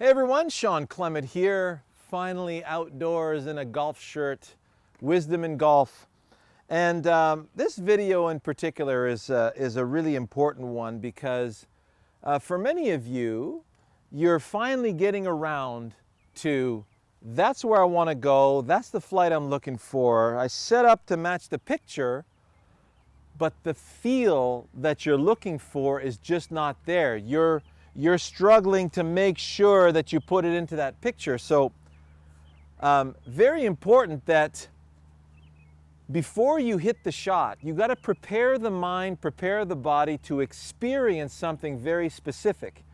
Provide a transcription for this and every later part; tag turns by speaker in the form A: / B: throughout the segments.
A: Hey everyone, Shawn Clement here, finally outdoors in a golf shirt, wisdom in golf. And this video in particular is a really important one because for many of you, you're finally getting around to that's where I want to go, that's the flight I'm looking for. I set up to match the picture, but the feel that you're looking for is just not there. You're struggling to make sure that you put it into that picture. So very important that before you hit the shot, you got to prepare the mind, prepare the body to experience something very specific.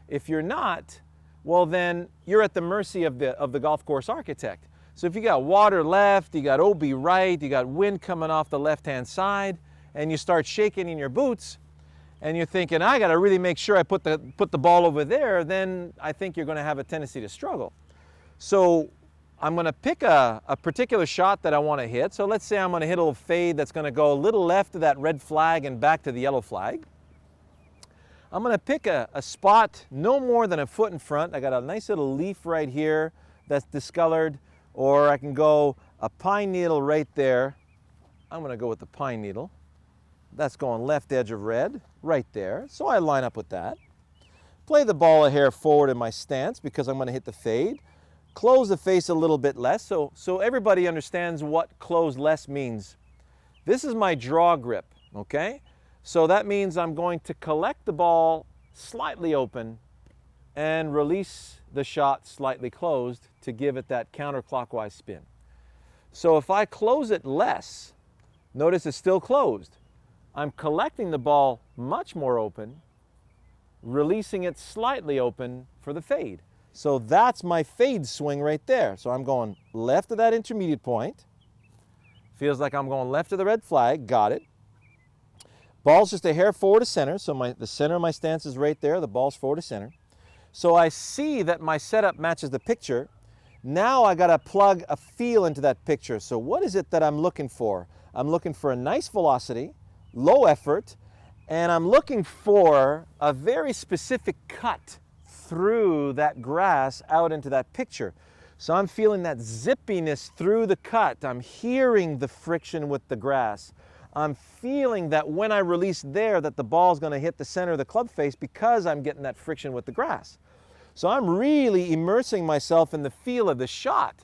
A: If you're not, well then you're at the mercy of the golf course architect. So if you got water left, you got OB right, you got wind coming off the left-hand side, and you start shaking in your boots, and you're thinking, I got to really make sure I put the ball over there, then I think you're going to have a tendency to struggle. So I'm going to pick a particular shot that I want to hit. So let's say I'm going to hit a little fade that's going to go a little left of that red flag and back to the yellow flag. I'm going to pick a spot no more than a foot in front. I got a nice little leaf right here that's discolored, or I can go a pine needle right there. I'm going to go with the pine needle. That's going left edge of red, right there. So I line up with that. Play the ball a hair forward in my stance because I'm going to hit the fade. Close the face a little bit less so everybody understands what close less means. This is my draw grip, okay? So that means I'm going to collect the ball slightly open and release the shot slightly closed to give it that counterclockwise spin. So if I close it less, notice it's still closed. I'm collecting the ball much more open, releasing it slightly open for the fade. So that's my fade swing right there. So I'm going left of that intermediate point. Feels like I'm going left of the red flag, got it. Ball's just a hair forward to center, so the center of my stance is right there, the ball's forward to center. So I see that my setup matches the picture. Now I gotta plug a feel into that picture. So what is it that I'm looking for? I'm looking for a nice velocity, low effort, and I'm looking for a very specific cut through that grass out into that picture. So I'm feeling that zippiness through the cut. I'm hearing the friction with the grass. I'm feeling that when I release there that the ball's going to hit the center of the club face because I'm getting that friction with the grass. So I'm really immersing myself in the feel of the shot.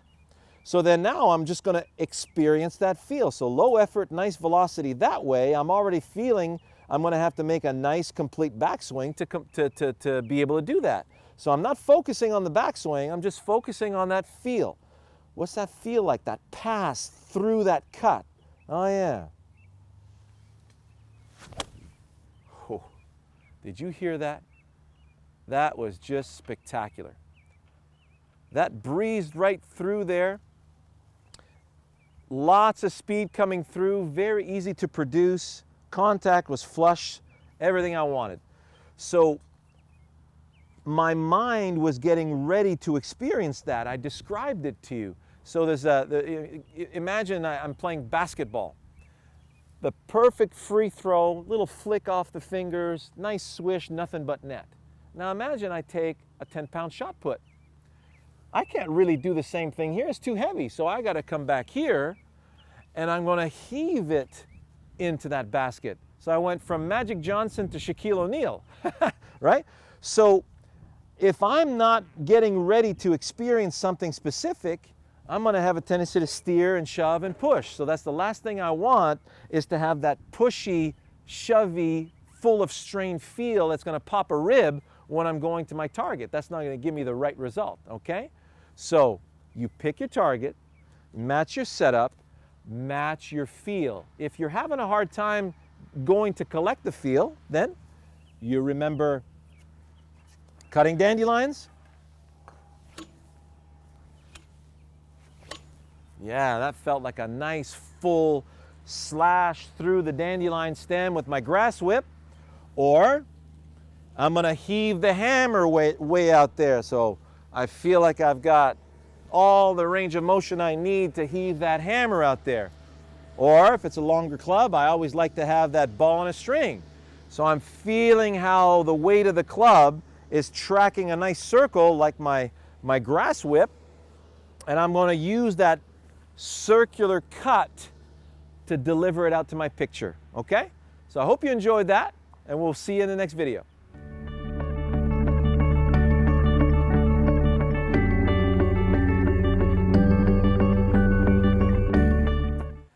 A: So then now I'm just going to experience that feel. So low effort, nice velocity that way. I'm already feeling I'm going to have to make a nice complete backswing to be able to do that. So I'm not focusing on the backswing, I'm just focusing on that feel. What's that feel like, that pass through that cut? Oh yeah. Oh, did you hear that? That was just spectacular. That breezed right through there. Lots of speed coming through, very easy to produce. Contact was flush, everything I wanted. So my mind was getting ready to experience that. I described it to you. So there's imagine I'm playing basketball. The perfect free throw, little flick off the fingers, nice swish, nothing but net. Now imagine I take a 10-pound shot put. I can't really do the same thing here, it's too heavy. So I gotta come back here and I'm gonna heave it into that basket. So I went from Magic Johnson to Shaquille O'Neal, right? So if I'm not getting ready to experience something specific, I'm gonna have a tendency to steer and shove and push. So that's the last thing I want, is to have that pushy, shovey, full of strain feel that's gonna pop a rib when I'm going to my target. That's not gonna give me the right result, okay? So you pick your target, match your setup, match your feel. If you're having a hard time going to collect the feel, then you remember cutting dandelions. Yeah, that felt like a nice full slash through the dandelion stem with my grass whip. Or I'm gonna heave the hammer way out there so I feel like I've got all the range of motion I need to heave that hammer out there. Or if it's a longer club, I always like to have that ball on a string. So I'm feeling how the weight of the club is tracking a nice circle like my grass whip, and I'm going to use that circular cut to deliver it out to my picture, okay? So I hope you enjoyed that, and we'll see you in the next video.